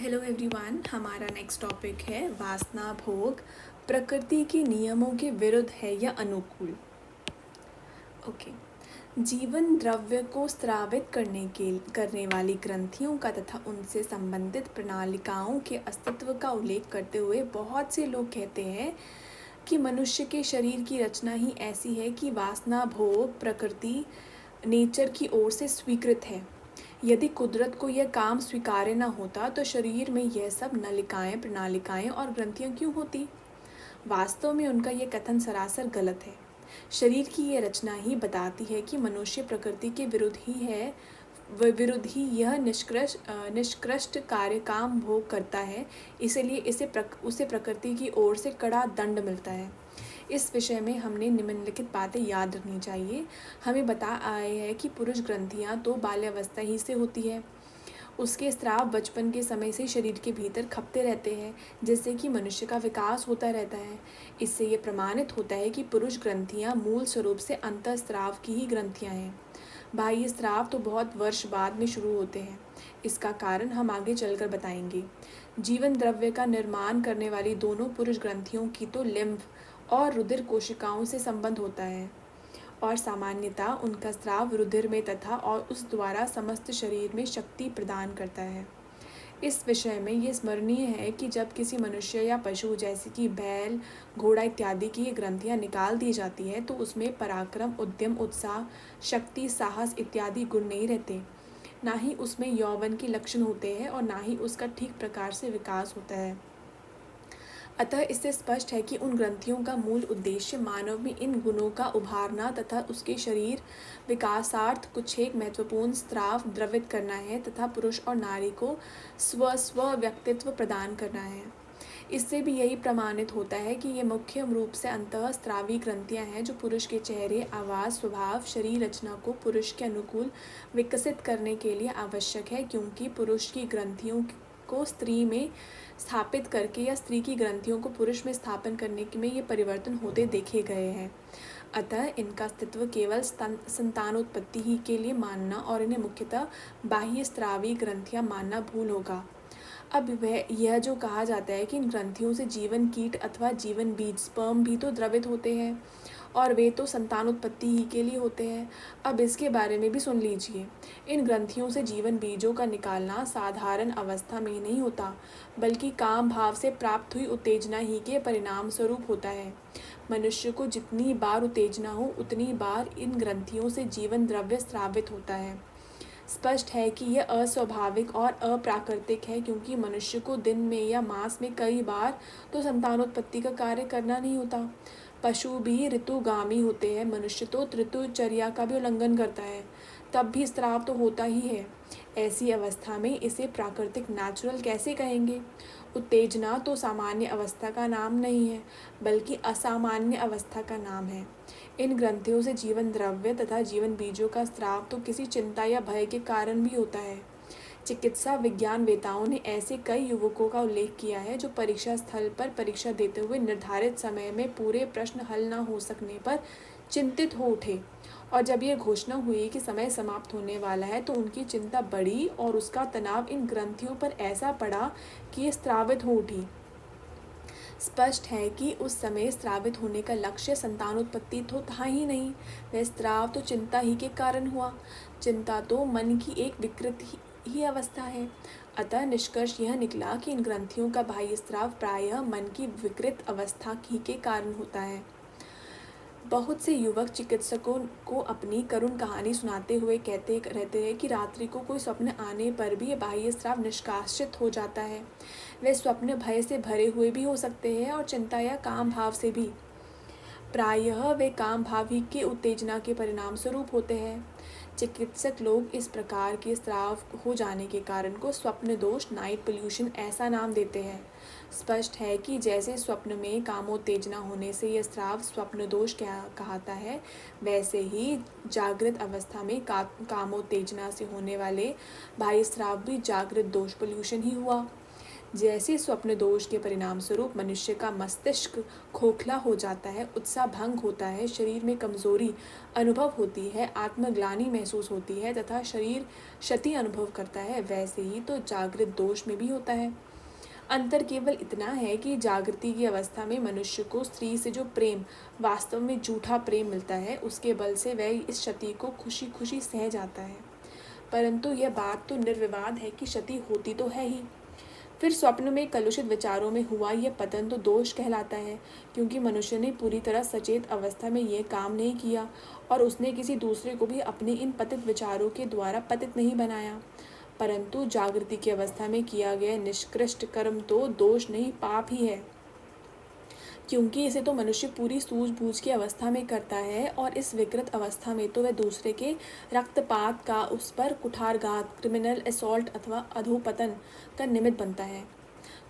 Hello everyone, हमारा next topic है वासना भोग प्रकृति के नियमों के विरुद्ध है या अनुकूल। ओके। जीवन द्रव्य को स्रावित करने वाली ग्रंथियों का तथा उनसे संबंधित प्रणालिकाओं के अस्तित्व का उल्लेख करते हुए बहुत से लोग कहते हैं कि मनुष्य के शरीर की रचना ही ऐसी है कि वासना भोग प्रकृति नेचर की ओर से स्वीकृत है। यदि कुदरत को यह काम स्वीकार्य न होता तो शरीर में यह सब नलिकाएं, प्रणालिकाएं और ग्रंथियां क्यों होती? वास्तव में उनका यह कथन सरासर गलत है। शरीर की यह रचना ही बताती है कि मनुष्य प्रकृति के विरुद्ध ही यह निष्कृष्ट कार्य काम भोग करता है। इसलिए उसे प्रकृति की ओर से कड़ा दंड मिलता है। इस विषय में हमने निम्नलिखित बातें याद रखनी चाहिए। हमें बता आए हैं कि पुरुष ग्रंथियां तो बाल्यावस्था ही से होती है। उसके स्राव बचपन के समय से शरीर के भीतर खपते रहते हैं, जिससे कि मनुष्य का विकास होता रहता है। इससे ये प्रमाणित होता है कि पुरुष ग्रंथियां मूल स्वरूप से अंतःस्राव की ही ग्रंथियां हैं। बाह्य स्राव तो बहुत वर्ष बाद में शुरू होते हैं। इसका कारण हम आगे चलकर बताएंगे। जीवन द्रव्य का निर्माण करने वाली दोनों पुरुष ग्रंथियों की तो लिम्फ और रुधिर कोशिकाओं से संबंध होता है और सामान्यतः उनका स्राव रुधिर में तथा और उस द्वारा समस्त शरीर में शक्ति प्रदान करता है। इस विषय में ये स्मरणीय है कि जब किसी मनुष्य या पशु जैसे कि बैल, घोड़ा इत्यादि की ये ग्रंथियां निकाल दी जाती है तो उसमें पराक्रम, उद्यम, उत्साह, शक्ति, साहस इत्यादि गुण नहीं रहते। ना ही उसमें यौवन के लक्षण होते हैं और ना ही उसका ठीक प्रकार से विकास होता है। अतः इससे स्पष्ट है कि उन ग्रंथियों का मूल उद्देश्य मानव में इन गुणों का उभारना तथा उसके शरीर विकासार्थ कुछ एक महत्वपूर्ण स्राव द्रवित करना है तथा पुरुष और नारी को स्व व्यक्तित्व प्रदान करना है। इससे भी यही प्रमाणित होता है कि ये मुख्य रूप से अंतः स्रावी ग्रंथियां हैं जो पुरुष के चेहरे, आवाज़, स्वभाव, शरीर रचना को पुरुष के अनुकूल विकसित करने के लिए आवश्यक है, क्योंकि पुरुष की ग्रंथियों को स्त्री में स्थापित करके या स्त्री की ग्रंथियों को पुरुष में स्थापन करने में ये परिवर्तन होते देखे गए हैं। अतः इनका अस्तित्व केवल संतानोत्पत्ति ही के लिए मानना और इन्हें मुख्यतः बाह्य स्रावी ग्रंथियां मानना भूल होगा। अब वह यह जो कहा जाता है कि इन ग्रंथियों से जीवन कीट अथवा जीवन बीज स्पर्म भी तो द्रवित होते हैं और वे तो संतानोत्पत्ति ही के लिए होते हैं। अब इसके बारे में भी सुन लीजिए। इन ग्रंथियों से जीवन बीजों का निकालना साधारण अवस्था में नहीं होता, बल्कि काम भाव से प्राप्त हुई उत्तेजना ही के परिणाम स्वरूप होता है। मनुष्य को जितनी बार उत्तेजना हो उतनी बार इन ग्रंथियों से जीवन द्रव्य स्रावित होता है। स्पष्ट है कि यह अस्वाभाविक और अप्राकृतिक है, क्योंकि मनुष्य को दिन में या मास में कई बार तो संतानोत्पत्ति का कार्य करना नहीं होता। पशु भी ऋतुगामी होते हैं, मनुष्य तो ऋतुचर्या का भी उल्लंघन करता है, तब भी स्राव तो होता ही है। ऐसी अवस्था में इसे प्राकृतिक नेचुरल कैसे कहेंगे? उत्तेजना तो सामान्य अवस्था का नाम नहीं है, बल्कि असामान्य अवस्था का नाम है। इन ग्रंथियों से जीवन द्रव्य तथा जीवन बीजों का स्राव तो किसी चिंता या भय के कारण भी होता है। चिकित्सा विज्ञान वेताओं ने ऐसे कई युवकों का उल्लेख किया है जो परीक्षा स्थल पर परीक्षा देते हुए निर्धारित समय में पूरे प्रश्न हल न हो सकने पर चिंतित हो उठे, और जब यह घोषणा हुई कि समय समाप्त होने वाला है तो उनकी चिंता बढ़ी और उसका तनाव इन ग्रंथियों पर ऐसा पड़ा कि ये स्रावित हो उठी। स्पष्ट है कि उस समय स्रावित होने का लक्ष्य संतानोत्पत्ति तो था ही नहीं, वह स्राव तो चिंता ही के कारण हुआ। चिंता तो मन की एक विकृत ही अवस्था है। अतः निष्कर्ष यह निकला कि इन ग्रंथियों का बाह्य स्राव प्रायः मन की विकृत अवस्था ही के कारण होता है। बहुत से युवक चिकित्सकों को अपनी करुण कहानी सुनाते हुए कहते रहते हैं कि रात्रि को कोई स्वप्न आने पर भी बाह्य स्राव निष्कासित हो जाता है। वे स्वप्न भय से भरे हुए भी हो सकते हैं और चिंता या काम भाव से भी। प्रायः वे काम भाव ही के उत्तेजना के परिणाम स्वरूप होते हैं। चिकित्सक लोग इस प्रकार के स्राव हो जाने के कारण को स्वप्न दोष, नाइट पोल्यूशन ऐसा नाम देते हैं। स्पष्ट है कि जैसे स्वप्न में कामोत्तेजना होने से यह स्राव स्वप्न दोष कहता है, वैसे ही जागृत अवस्था में कामोत्तेजना से होने वाले बाह्य स्राव भी जागृत दोष पोल्यूशन ही हुआ। जैसे स्वप्न दोष के परिणाम स्वरूप मनुष्य का मस्तिष्क खोखला हो जाता है, उत्साह भंग होता है, शरीर में कमजोरी अनुभव होती है, आत्मग्लानि महसूस होती है तथा शरीर क्षति अनुभव करता है, वैसे ही तो जागृत दोष में भी होता है। अंतर केवल इतना है कि जागृति की अवस्था में मनुष्य को स्त्री से जो प्रेम वास्तव में झूठा प्रेम मिलता है, उसके बल से वह इस क्षति को खुशी खुशी सह जाता है। परंतु यह बात तो निर्विवाद है कि क्षति होती तो है ही। फिर स्वप्न में कलुषित विचारों में हुआ यह पतन तो दोष कहलाता है, क्योंकि मनुष्य ने पूरी तरह सचेत अवस्था में यह काम नहीं किया और उसने किसी दूसरे को भी अपने इन पतित विचारों के द्वारा पतित नहीं बनाया। परंतु जागृति की अवस्था में किया गया निष्कृष्ट कर्म तो दोष नहीं, पाप ही है, क्योंकि इसे तो मनुष्य पूरी सूझबूझ की अवस्था में करता है और इस विकृत अवस्था में तो वह दूसरे के रक्तपात का, उस पर कुठारघात, क्रिमिनल असॉल्ट अथवा अधोपतन का निमित्त बनता है।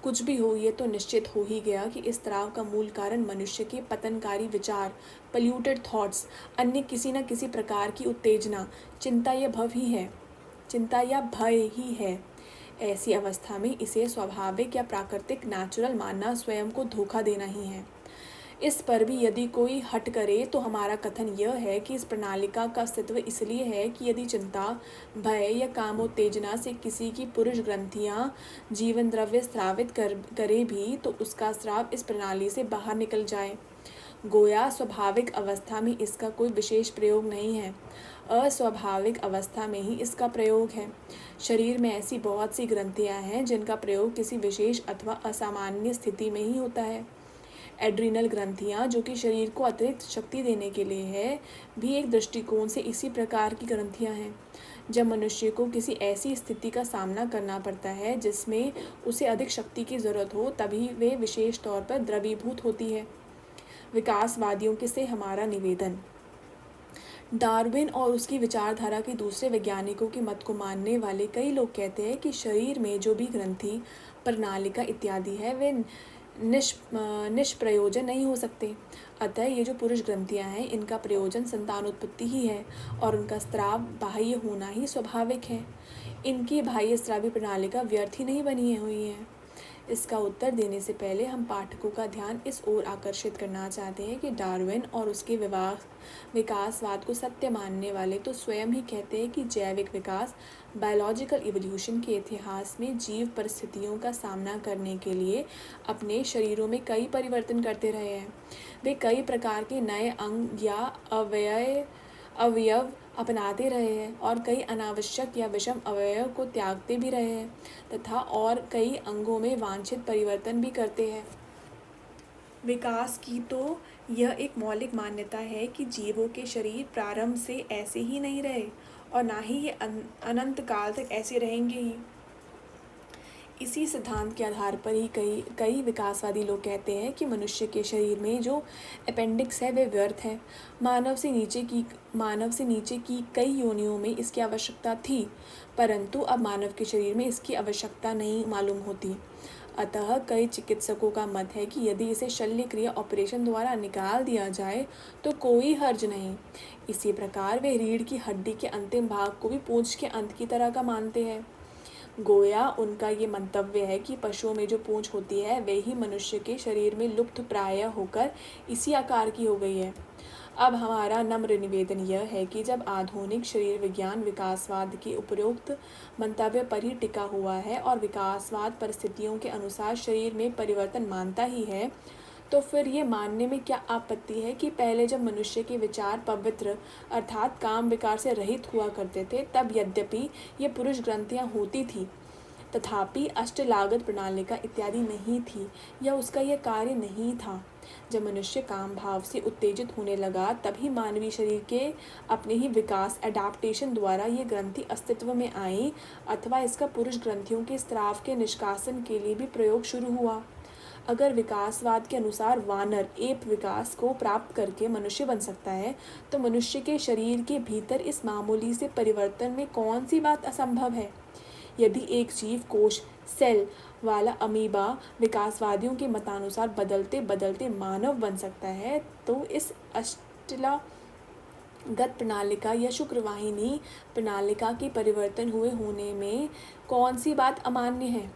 कुछ भी हो, ये तो निश्चित हो ही गया कि इस तराव का मूल कारण मनुष्य के पतनकारी विचार, पल्यूटेड थॉट्स, अन्य किसी न किसी प्रकार की उत्तेजना, चिंता या भय ही है। ऐसी अवस्था में इसे स्वाभाविक या प्राकृतिक नेचुरल मानना स्वयं को धोखा देना ही है। इस पर भी यदि कोई हट करे तो हमारा कथन यह है कि इस प्रणालिका का अस्तित्व इसलिए है कि यदि चिंता, भय या कामोत्तेजना से किसी की पुरुष ग्रंथियाँ जीवन द्रव्य स्रावित करे भी तो उसका स्राव इस प्रणाली से बाहर निकल जाए। गोया स्वाभाविक अवस्था में इसका कोई विशेष प्रयोग नहीं है, अस्वाभाविक अवस्था में ही इसका प्रयोग है। शरीर में ऐसी बहुत सी ग्रंथियां हैं जिनका प्रयोग किसी विशेष अथवा असामान्य स्थिति में ही होता है। एड्रीनल ग्रंथियां, जो कि शरीर को अतिरिक्त शक्ति देने के लिए है, भी एक दृष्टिकोण से इसी प्रकार की ग्रंथियां हैं। जब मनुष्य को किसी ऐसी स्थिति का सामना करना पड़ता है जिसमें उसे अधिक शक्ति की जरूरत हो, तभी वे विशेष तौर पर द्रवीभूत होती है। विकासवादियों के से हमारा निवेदन। डार्विन और उसकी विचारधारा के दूसरे वैज्ञानिकों के मत को मानने वाले कई लोग कहते हैं कि शरीर में जो भी ग्रंथि, प्रणालिका इत्यादि है, वे निष्प्रयोजन नहीं हो सकते। अतः ये जो पुरुष ग्रंथियां हैं, इनका प्रयोजन संतानोत्पत्ति ही है और उनका स्राव बाह्य होना ही स्वाभाविक है। इनकी बाह्य स्रावी प्रणालिका व्यर्थ ही नहीं बनी हुई है। इसका उत्तर देने से पहले हम पाठकों का ध्यान इस ओर आकर्षित करना चाहते हैं कि डार्विन और उसके विकासवाद को सत्य मानने वाले तो स्वयं ही कहते हैं कि जैविक विकास, बायोलॉजिकल इवोल्यूशन के इतिहास में जीव परिस्थितियों का सामना करने के लिए अपने शरीरों में कई परिवर्तन करते रहे हैं। वे कई प्रकार के नए अंग या अवयव अपनाते रहे हैं और कई अनावश्यक या विषम अवयव को त्यागते भी रहे हैं तथा और कई अंगों में वांछित परिवर्तन भी करते हैं। विकास की तो यह एक मौलिक मान्यता है कि जीवों के शरीर प्रारंभ से ऐसे ही नहीं रहे और ना ही ये अनंत काल तक ऐसे रहेंगे ही। इसी सिद्धांत के आधार पर ही कई विकासवादी लोग कहते हैं कि मनुष्य के शरीर में जो अपेंडिक्स है वे व्यर्थ है। मानव से नीचे की कई योनियों में इसकी आवश्यकता थी, परंतु अब मानव के शरीर में इसकी आवश्यकता नहीं मालूम होती। अतः कई चिकित्सकों का मत है कि यदि इसे शल्य क्रिया ऑपरेशन द्वारा निकाल दिया जाए तो कोई हर्ज नहीं। इसी प्रकार वे रीढ़ की हड्डी के अंतिम भाग को भी पूंछ के अंत की तरह का मानते हैं। गोया उनका ये मंतव्य है कि पशुओं में जो पूंछ होती है वे ही मनुष्य के शरीर में लुप्त प्राय होकर इसी आकार की हो गई है। अब हमारा नम्र निवेदन यह है कि जब आधुनिक शरीर विज्ञान विकासवाद के उपरोक्त मंतव्य पर ही टिका हुआ है और विकासवाद परिस्थितियों के अनुसार शरीर में परिवर्तन मानता ही है, तो फिर ये मानने में क्या आपत्ति है कि पहले जब मनुष्य के विचार पवित्र अर्थात काम विकार से रहित हुआ करते थे, तब यद्यपि ये पुरुष ग्रंथियाँ होती थी तथापि अष्टलागत प्रणालिका इत्यादि नहीं थी या उसका यह कार्य नहीं था। जब मनुष्य काम भाव से उत्तेजित होने लगा तभी मानवीय शरीर के अपने ही विकास एडाप्टेशन द्वारा ये ग्रंथि अस्तित्व में आई अथवा इसका पुरुष ग्रंथियों के स्राव के निष्कासन के लिए भी प्रयोग शुरू हुआ। अगर विकासवाद के अनुसार वानर एप विकास को प्राप्त करके मनुष्य बन सकता है, तो मनुष्य के शरीर के भीतर इस मामूली से परिवर्तन में कौन सी बात असंभव है। यदि एक जीव कोश सेल वाला अमीबा विकासवादियों के मतानुसार बदलते बदलते मानव बन सकता है, तो इस अष्टलागत प्रणालिका या शुक्रवाहिनी प्रणालिका के परिवर्तन हुए होने में कौन सी बात अमान्य है।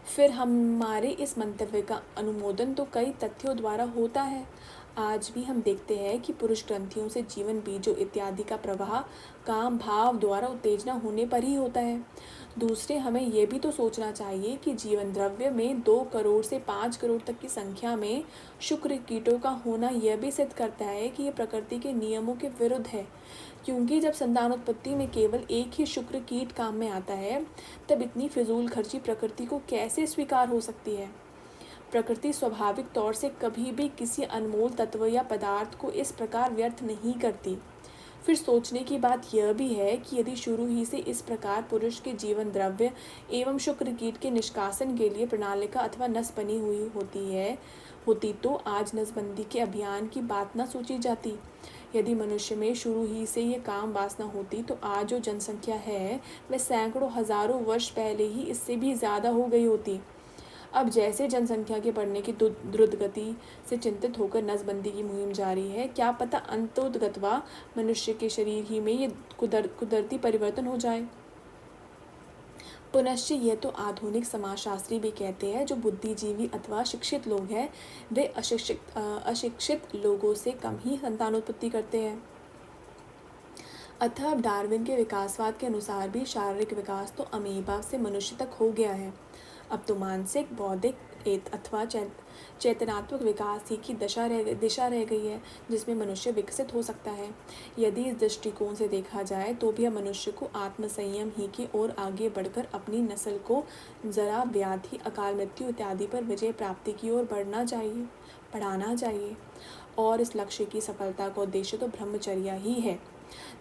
फिर हमारे इस मंतव्य का अनुमोदन तो कई तथ्यों द्वारा होता है। आज भी हम देखते हैं कि पुरुष ग्रंथियों से जीवन बीजों इत्यादि का प्रवाह काम भाव द्वारा उत्तेजना होने पर ही होता है। दूसरे, हमें यह भी तो सोचना चाहिए कि जीवन द्रव्य में 2 करोड़ से 5 करोड़ तक की संख्या में शुक्र कीटों का होना यह भी सिद्ध करता है कि यह प्रकृति के नियमों के विरुद्ध है। क्योंकि जब संतानोत्पत्ति में केवल एक ही शुक्र कीट काम में आता है, तब इतनी फिजूल खर्ची प्रकृति को कैसे स्वीकार हो सकती है। प्रकृति स्वाभाविक तौर से कभी भी किसी अनमोल तत्व या पदार्थ को इस प्रकार व्यर्थ नहीं करती। फिर सोचने की बात यह भी है कि यदि शुरू ही से इस प्रकार पुरुष के जीवन द्रव्य एवं शुक्र कीट के निष्कासन के लिए प्रणालिका अथवा नस बनी हुई होती तो आज नसबंदी के अभियान की बात न सोची जाती। यदि मनुष्य में शुरू ही से ये काम वासना होती तो आज जो जनसंख्या है वह सैकड़ों हजारों वर्ष पहले ही इससे भी ज़्यादा हो गई होती। अब जैसे जनसंख्या के बढ़ने की द्रुत गति से चिंतित होकर नसबंदी की मुहिम जारी है, क्या पता अंतोदगत्वा मनुष्य के शरीर ही में ये कुदरती परिवर्तन हो जाए। पुनश्च यह तो आधुनिक समाजशास्त्री भी कहते हैं, जो बुद्धिजीवी अथवा शिक्षित लोग हैं वे अशिक्षित लोगों से कम ही संतानोत्पत्ति करते हैं। अतः अब डार्विन के विकासवाद के अनुसार भी शारीरिक विकास तो अमीबा से मनुष्य तक हो गया है। अब तो मानसिक, बौद्धिक अथवा चेतनात्मक विकास ही की दिशा रह गई है जिसमें मनुष्य विकसित हो सकता है। यदि इस दृष्टिकोण से देखा जाए तो भी मनुष्य को आत्मसंयम ही की ओर आगे बढ़कर अपनी नस्ल को जरा व्याधि, अकाल मृत्यु इत्यादि पर विजय प्राप्ति की ओर बढ़ाना चाहिए। और इस लक्ष्य की सफलता का उद्देश्य तो ब्रह्मचर्या ही है।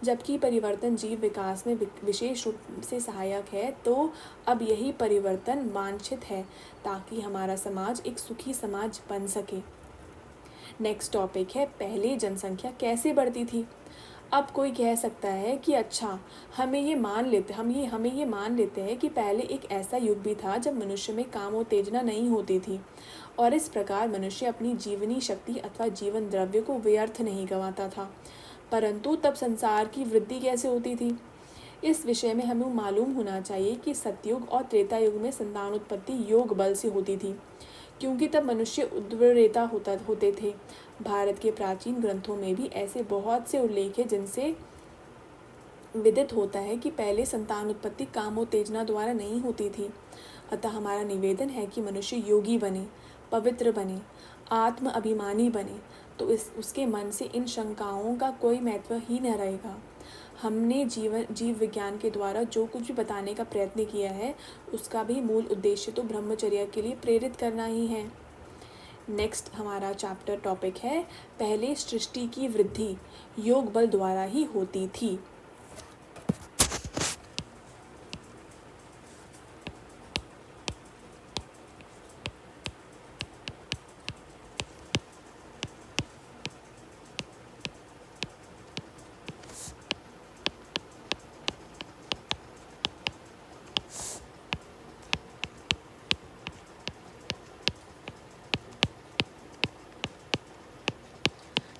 जबकि परिवर्तन जीव विकास में विशेष रूप से सहायक है, तो अब यही परिवर्तन वांछित है ताकि हमारा समाज एक सुखी समाज बन सके। नेक्स्ट टॉपिक है, पहले जनसंख्या कैसे बढ़ती थी। अब कोई कह सकता है कि अच्छा, हमें ये मान लेते हैं कि पहले एक ऐसा युग भी था जब मनुष्य में कामोत्तेजना नहीं होती थी और इस प्रकार मनुष्य अपनी जीवनी शक्ति अथवा जीवन द्रव्य को व्यर्थ नहीं गंवाता था। परंतु तब संसार की वृद्धि कैसे होती थी, इस विषय में हमें मालूम होना चाहिए कि सतयुग और त्रेता युग में संतानोत्पत्ति योग बल से होती थी, क्योंकि तब मनुष्य उद्वरेता होते थे। भारत के प्राचीन ग्रंथों में भी ऐसे बहुत से उल्लेख हैं जिनसे विदित होता है कि पहले संतानोत्पत्ति कामोत्तेजना द्वारा नहीं होती थी। अतः हमारा निवेदन है कि मनुष्य योगी बने, पवित्र बने, आत्म अभिमानी बने, तो उसके मन से इन शंकाओं का कोई महत्व ही न रहेगा। हमने जीव विज्ञान के द्वारा जो कुछ भी बताने का प्रयत्न किया है, उसका भी मूल उद्देश्य तो ब्रह्मचर्य के लिए प्रेरित करना ही है। नेक्स्ट हमारा चैप्टर टॉपिक है, पहले सृष्टि की वृद्धि योग बल द्वारा ही होती थी।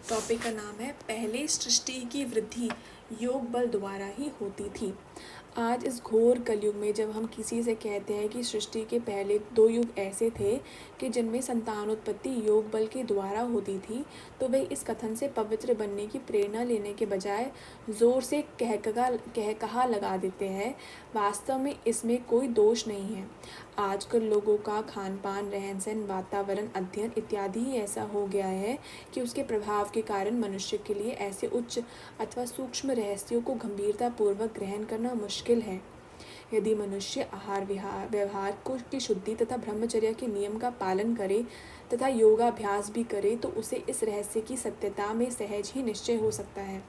टॉपिक का नाम है, पहले सृष्टि की वृद्धि योग बल द्वारा ही होती थी। आज इस घोर कलयुग में जब हम किसी से कहते हैं कि सृष्टि के पहले 2 युग ऐसे थे कि जिनमें संतानोत्पत्ति योग बल के द्वारा होती थी, तो वे इस कथन से पवित्र बनने की प्रेरणा लेने के बजाय जोर से कहा लगा देते हैं। वास्तव में इसमें कोई दोष नहीं है। आजकल लोगों का खान पान, रहन सहन, वातावरण, अध्ययन इत्यादि ही ऐसा हो गया है कि उसके प्रभाव के कारण मनुष्य के लिए ऐसे उच्च अथवा सूक्ष्म रहस्यों को गंभीरतापूर्वक ग्रहण करना मुश्किल है। यदि मनुष्य आहार व्यवहार की शुद्धि तथा ब्रह्मचर्य के नियम का पालन करे तथा योगाभ्यास भी करे, तो उसे इस रहस्य की सत्यता में सहज ही निश्चय हो सकता है।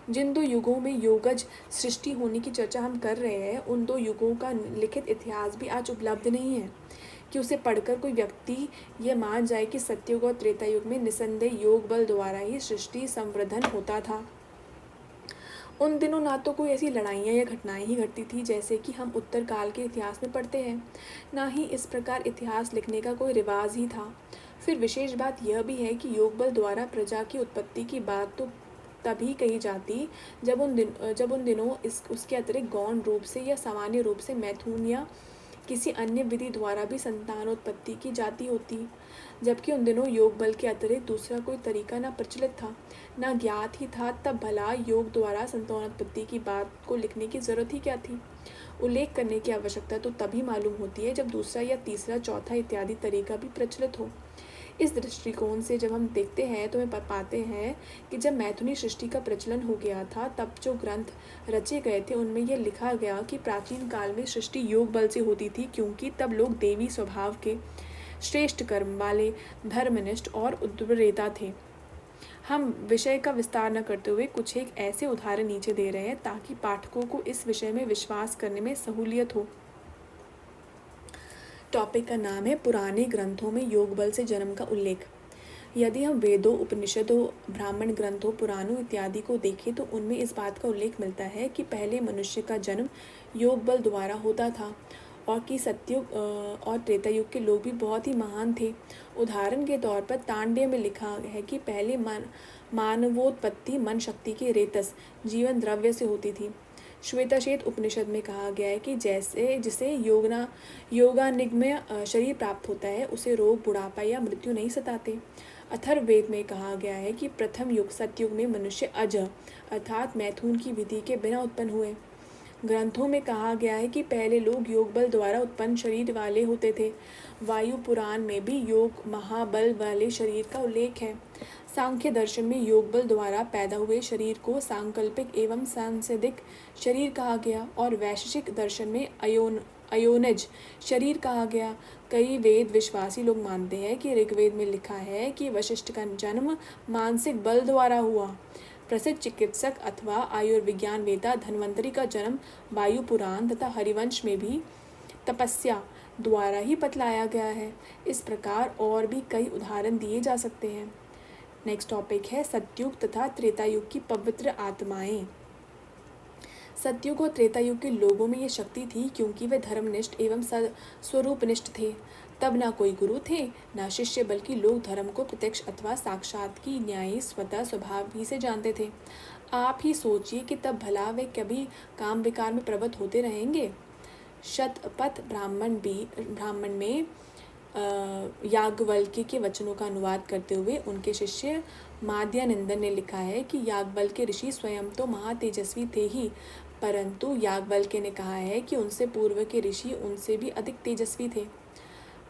जिन 2 युगों में योगज सृष्टि होने की चर्चा हम कर रहे हैं, उन 2 युगों का लिखित इतिहास भी आज उपलब्ध नहीं है कि उसे पढ़कर कोई व्यक्ति यह मान जाए कि सतयुग और त्रेता युग में निसंदेह योग बल द्वारा ही सृष्टि संवर्धन होता था। उन दिनों ना तो कोई ऐसी लड़ाइयाँ या घटनाएं ही घटती थी जैसे कि हम उत्तर काल के इतिहास में पढ़ते हैं, ना ही इस प्रकार इतिहास लिखने का कोई रिवाज ही था। फिर विशेष बात यह भी है कि योग बल द्वारा प्रजा की उत्पत्ति की बात तो तभी कही जाती जब उन दिनों उसके अतिरिक्त गौण रूप से या सामान्य रूप से मैथुन या किसी अन्य विधि द्वारा भी संतानोत्पत्ति की जाती होती, जबकि उन दिनों योग बल के अतिरिक्त दूसरा कोई तरीका न प्रचलित था, न ज्ञात ही था, तब भला योग द्वारा संतानोत्पत्ति की बात को लिखने की जरूरत ही क्या थी। उल्लेख करने की आवश्यकता तो तभी मालूम होती है जब दूसरा या तीसरा चौथा इत्यादि तरीका भी प्रचलित हो। इस दृष्टिकोण से जब हम देखते हैं तो हमें पाते हैं कि जब मैथुनी सृष्टि का प्रचलन हो गया था, तब जो ग्रंथ रचे गए थे उनमें यह लिखा गया कि प्राचीन काल में सृष्टि योग बल से होती थी, क्योंकि तब लोग देवी स्वभाव के श्रेष्ठ कर्म वाले, धर्मनिष्ठ और उद्वरेता थे। हम विषय का विस्तार न करते हुए कुछ एक ऐसे उदाहरण नीचे दे रहे हैं ताकि पाठकों को इस विषय में विश्वास करने में सहूलियत हो। टॉपिक का नाम है पुराने ग्रंथों में योग बल से जन्म का उल्लेख। यदि हम वेदों, उपनिषदों, ब्राह्मण ग्रंथों, पुराणों इत्यादि को देखें तो उनमें इस बात का उल्लेख मिलता है कि पहले मनुष्य का जन्म योग बल द्वारा होता था और कि सतयुग और त्रेता युग के लोग भी बहुत ही महान थे। उदाहरण के तौर पर तांडव में लिखा है कि पहले मानवोत्पत्ति मन शक्ति के रेतस जीवन द्रव्य से होती थी। श्वेताश्वेत उपनिषद में कहा गया है कि जिसे योगानिगम्य शरीर प्राप्त होता है उसे रोग, बुढ़ापा या मृत्यु नहीं सताते। अथर्ववेद में कहा गया है कि प्रथम युग सतयुग में मनुष्य अज अर्थात मैथुन की विधि के बिना उत्पन्न हुए। ग्रंथों में कहा गया है कि पहले लोग योग बल द्वारा उत्पन्न शरीर वाले होते थे। वायु पुराण में भी योग महाबल वाले शरीर का उल्लेख है। सांख्य दर्शन में योग बल द्वारा पैदा हुए शरीर को सांकल्पिक एवं सांसदिक शरीर कहा गया और वैशेषिक दर्शन में अयोनज शरीर कहा गया। कई वेद विश्वासी लोग मानते हैं कि ऋग्वेद में लिखा है कि वशिष्ठ का जन्म मानसिक बल द्वारा हुआ। प्रसिद्ध चिकित्सक अथवा आयुर्विज्ञान वेता धन्वंतरि का जन्म वायु पुराण तथा हरिवंश में भी तपस्या द्वारा ही बतलाया गया है। इस प्रकार और भी कई उदाहरण दिए जा सकते हैं। नेक्स्ट टॉपिक है सतयुग तथा त्रेता युग की पवित्र आत्माएं। सतयुग और त्रेता युग के लोगों में ये शक्ति थी क्योंकि वे धर्मनिष्ठ एवं स्वरूपनिष्ठ थे। तब ना कोई गुरु थे ना शिष्य, बल्कि लोग धर्म को प्रत्यक्ष अथवा साक्षात की न्यायी स्वतः स्वभाव ही से जानते थे। आप ही सोचिए कि तब भला वे कभी काम विकार में प्रवृत्त होते रहेंगे। शतपथ ब्राह्मण में याज्ञवल्क्य के वचनों का अनुवाद करते हुए उनके शिष्य माद्यानंदन ने लिखा है कि याज्ञवल्क्य ऋषि स्वयं तो महातेजस्वी थे ही, परंतु याज्ञवल्क्य ने कहा है कि उनसे पूर्व के ऋषि उनसे भी अधिक तेजस्वी थे।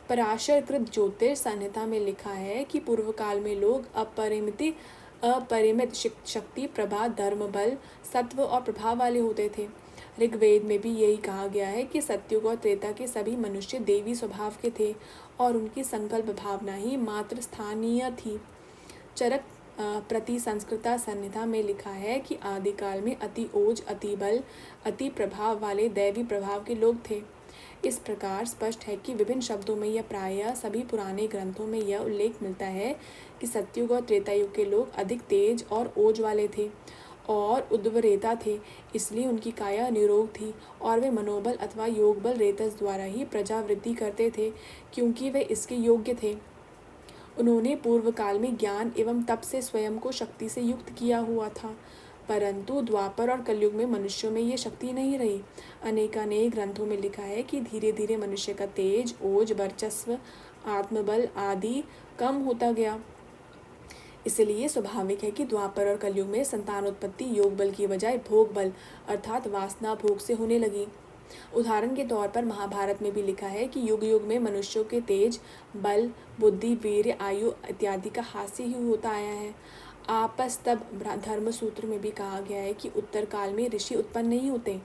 पराशरकृत ज्योतिष संहिता में लिखा है कि पूर्व काल में लोग अपरिमित शक्ति, प्रभा, धर्म, बल, सत्व और प्रभाव वाले होते थे। ऋग्वेद में भी यही कहा गया है कि सतयुग और त्रेता के सभी मनुष्य देवी स्वभाव के थे और उनकी संकल्प भावना ही मात्र स्थानीय थी। चरक प्रति संस्कृता संहिता में लिखा है कि आदिकाल में अति ओज, अति बल, अति प्रभाव वाले दैवी प्रभाव के लोग थे। इस प्रकार स्पष्ट है कि विभिन्न शब्दों में या प्रायः सभी पुराने ग्रंथों में यह उल्लेख मिलता है कि सतयुग और त्रेता युग के लोग अधिक तेज और ओज वाले थे और उद्वरेता थे, इसलिए उनकी काया निरोग थी और वे मनोबल अथवा योग बल रेतस द्वारा ही प्रजावृद्धि करते थे, क्योंकि वे इसके योग्य थे। उन्होंने पूर्व काल में ज्ञान एवं तप से स्वयं को शक्ति से युक्त किया हुआ था, परंतु द्वापर और कलयुग में मनुष्यों में ये शक्ति नहीं रही। अनेकानेक ग्रंथों में लिखा है कि धीरे धीरे मनुष्य का तेज, ओज, वर्चस्व, आत्मबल आदि कम होता गया। इसलिए स्वाभाविक है कि द्वापर और कलयुग में संतानोत्पत्ति योग बल की बजाय भोग बल अर्थात वासना भोग से होने लगी। उदाहरण के तौर पर महाभारत में भी लिखा है कि युग युग में मनुष्यों के तेज, बल, बुद्धि, वीर्य, आयु इत्यादि का हास्य ही होता आया है। आपस तब धर्म सूत्र में भी कहा गया है कि उत्तर काल में ऋषि उत्पन्न नहीं होते।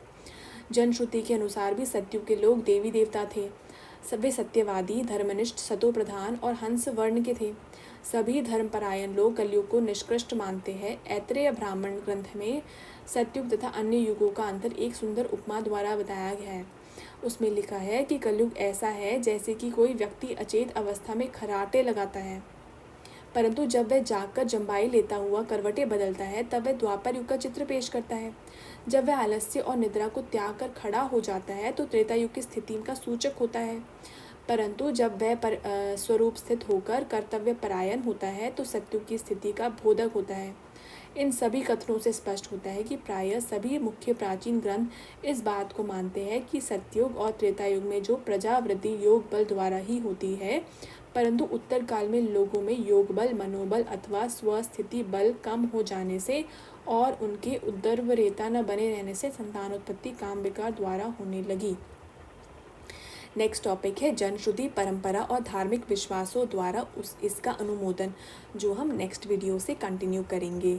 जनश्रुति के अनुसार भी सतयुग के लोग देवी देवता थे। सभी सत्यवादी, धर्मनिष्ठ, सतो प्रधान और हंस वर्ण के थे। सभी धर्मपरायण लोग कलयुग को निष्कृष्ट मानते हैं। ऐत्रेय ब्राह्मण ग्रंथ में सतयुग तथा अन्य युगों का अंतर एक सुंदर उपमा द्वारा बताया गया है। उसमें लिखा है कि कलयुग ऐसा है जैसे कि कोई व्यक्ति अचेत अवस्था में खराटे लगाता है, परंतु जब वह जागकर जम्बाई लेता हुआ करवटें बदलता है तब वह द्वापर युग का चित्र पेश करता है। जब वह आलस्य और निद्रा को त्याग कर खड़ा हो जाता है तो त्रेता युग की स्थिति का सूचक होता है, परंतु जब वह स्वरूप स्थित होकर कर्तव्य परायण होता है तो सतयुग की स्थिति का बोधक होता है। इन सभी कथनों से स्पष्ट होता है कि प्रायः सभी मुख्य प्राचीन ग्रंथ इस बात को मानते हैं कि सत्ययुग और त्रेता युग में जो प्रजावृत्ति योग बल द्वारा ही होती है, परंतु उत्तर काल में लोगों में योग बल, मनोबल अथवा स्वस्थिति बल कम हो जाने से और उनके उदर्वरेता न बने रहने से संतानोत्पत्ति काम विकार द्वारा होने लगी। नेक्स्ट टॉपिक है जनश्रुति परंपरा और धार्मिक विश्वासों द्वारा इसका अनुमोदन, जो हम नेक्स्ट वीडियो से कंटिन्यू करेंगे।